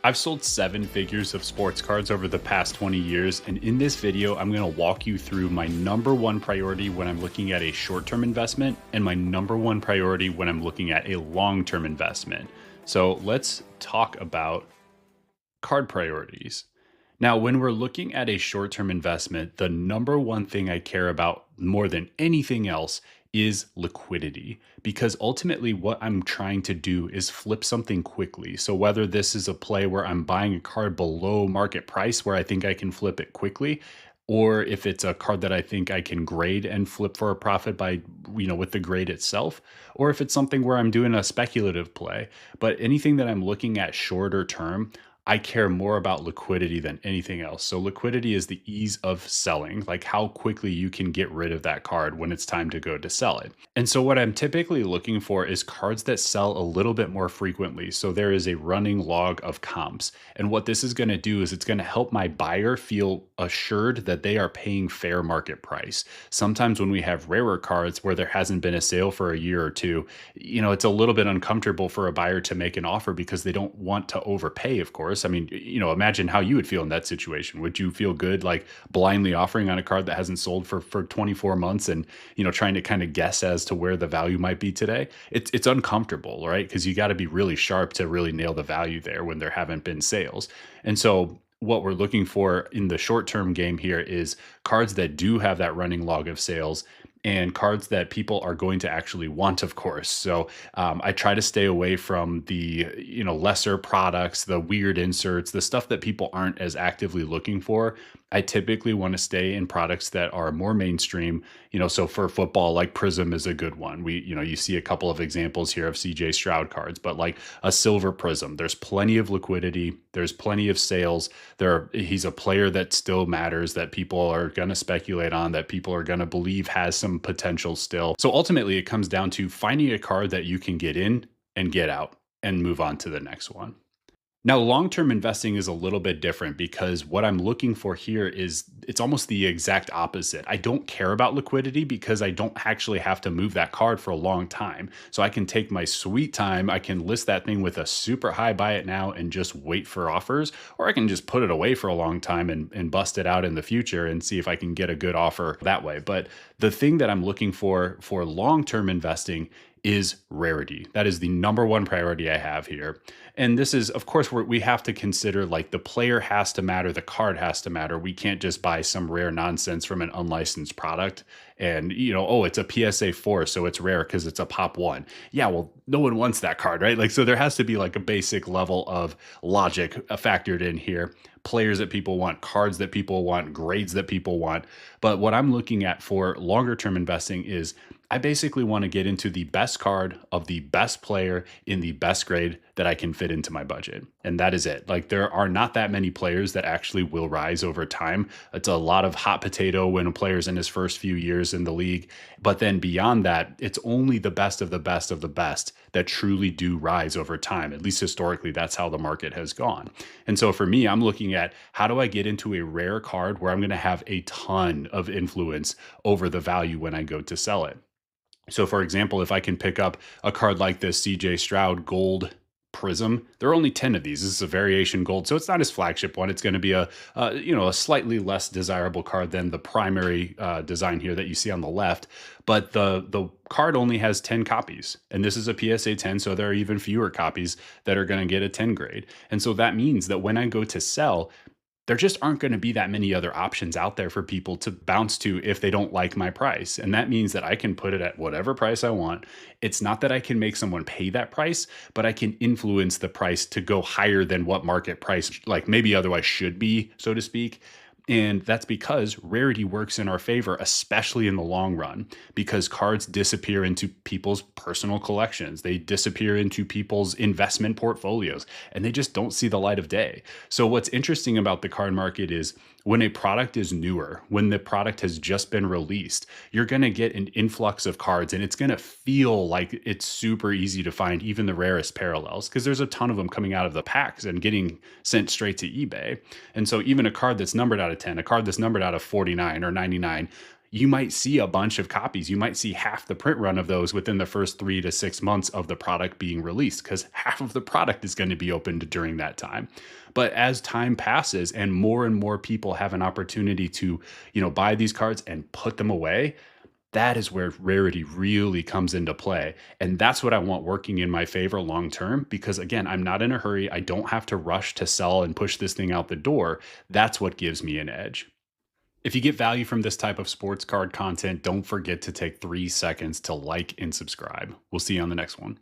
I've sold 7 figures of sports cards over the past 20 years, and in this video, I'm going to walk you through my number one priority when I'm looking at a short-term investment and my number one priority when I'm looking at a long-term investment. So let's talk about card priorities. Now, when we're looking at a short-term investment, the number one thing I care about more than anything else is liquidity, because ultimately what I'm trying to do is flip something quickly. So whether this is a play where I'm buying a card below market price where I think I can flip it quickly, or if it's a card that I think I can grade and flip for a profit by, with the grade itself, or if it's something where I'm doing a speculative play. But anything that I'm looking at shorter term, I care more about liquidity than anything else. So liquidity is the ease of selling, like how quickly you can get rid of that card when it's time to go to sell it. And so what I'm typically looking for is cards that sell a little bit more frequently. So there is a running log of comps. And what this is going to do is it's going to help my buyer feel assured that they are paying fair market price. Sometimes when we have rarer cards where there hasn't been a sale for a year or two, it's a little bit uncomfortable for a buyer to make an offer because they don't want to overpay, of course. I mean, imagine how you would feel in that situation. Would you feel good like blindly offering on a card that hasn't sold for 24 months and, trying to kind of guess as to where the value might be today? It's uncomfortable, right? Because you got to be really sharp to really nail the value there when there haven't been sales. And so what we're looking for in the short-term game here is cards that do have that running log of sales and cards that people are going to actually want, of course. So I try to stay away from the lesser products, the weird inserts, the stuff that people aren't as actively looking for. I typically want to stay in products that are more mainstream. So for football, like Prism is a good one. You see a couple of examples here of CJ Stroud cards, but like a silver Prism, there's plenty of liquidity. There's plenty of sales. He's a player that still matters, that people are going to speculate on, that people are going to believe has some potential still. So ultimately, it comes down to finding a card that you can get in and get out and move on to the next one. Now, long-term investing is a little bit different because what I'm looking for here is it's almost the exact opposite. I don't care about liquidity because I don't actually have to move that card for a long time. So I can take my sweet time. I can list that thing with a super high buy it now and just wait for offers, or I can just put it away for a long time and bust it out in the future and see if I can get a good offer that way. But the thing that I'm looking for long-term investing is rarity. That is the number one priority I have here. And this is, of course, we have to consider like the player has to matter, the card has to matter. We can't just buy some rare nonsense from an unlicensed product and, it's a PSA 4, so it's rare because it's a pop 1. Yeah, well, no one wants that card, right? Like, so there has to be like a basic level of logic factored in here. Players that people want, cards that people want, grades that people want. But what I'm looking at for longer term investing is I basically want to get into the best card of the best player in the best grade that I can fit into my budget. And that is it. Like, there are not that many players that actually will rise over time. It's a lot of hot potato when a player's in his first few years in the league. But then beyond that, it's only the best of the best of the best that truly do rise over time. At least historically, that's how the market has gone. And so for me, I'm looking at how do I get into a rare card where I'm going to have a ton of influence over the value when I go to sell it. So for example, if I can pick up a card like this CJ Stroud Gold Prism, there are only 10 of these. This is a variation gold, so it's not his flagship one. It's going to be a slightly less desirable card than the primary design here that you see on the left. But the card only has 10 copies, and this is a PSA 10, so there are even fewer copies that are going to get a 10 grade. And so that means that when I go to sell, there just aren't going to be that many other options out there for people to bounce to if they don't like my price. And that means that I can put it at whatever price I want. It's not that I can make someone pay that price, but I can influence the price to go higher than what market price, like maybe otherwise should be, so to speak. And that's because rarity works in our favor, especially in the long run, because cards disappear into people's personal collections. They disappear into people's investment portfolios, and they just don't see the light of day. So what's interesting about the card market is when a product is newer, when the product has just been released, you're going to get an influx of cards, and it's going to feel like it's super easy to find even the rarest parallels because there's a ton of them coming out of the packs and getting sent straight to eBay. And so even a card that's numbered out of 10, a card that's numbered out of 49 or 99, you might see a bunch of copies. You might see half the print run of those within the first 3 to 6 months of the product being released because half of the product is going to be opened during that time. But as time passes and more people have an opportunity to, buy these cards and put them away, that is where rarity really comes into play. And that's what I want working in my favor long term because, again, I'm not in a hurry. I don't have to rush to sell and push this thing out the door. That's what gives me an edge. If you get value from this type of sports card content, don't forget to take 3 seconds to like and subscribe. We'll see you on the next one.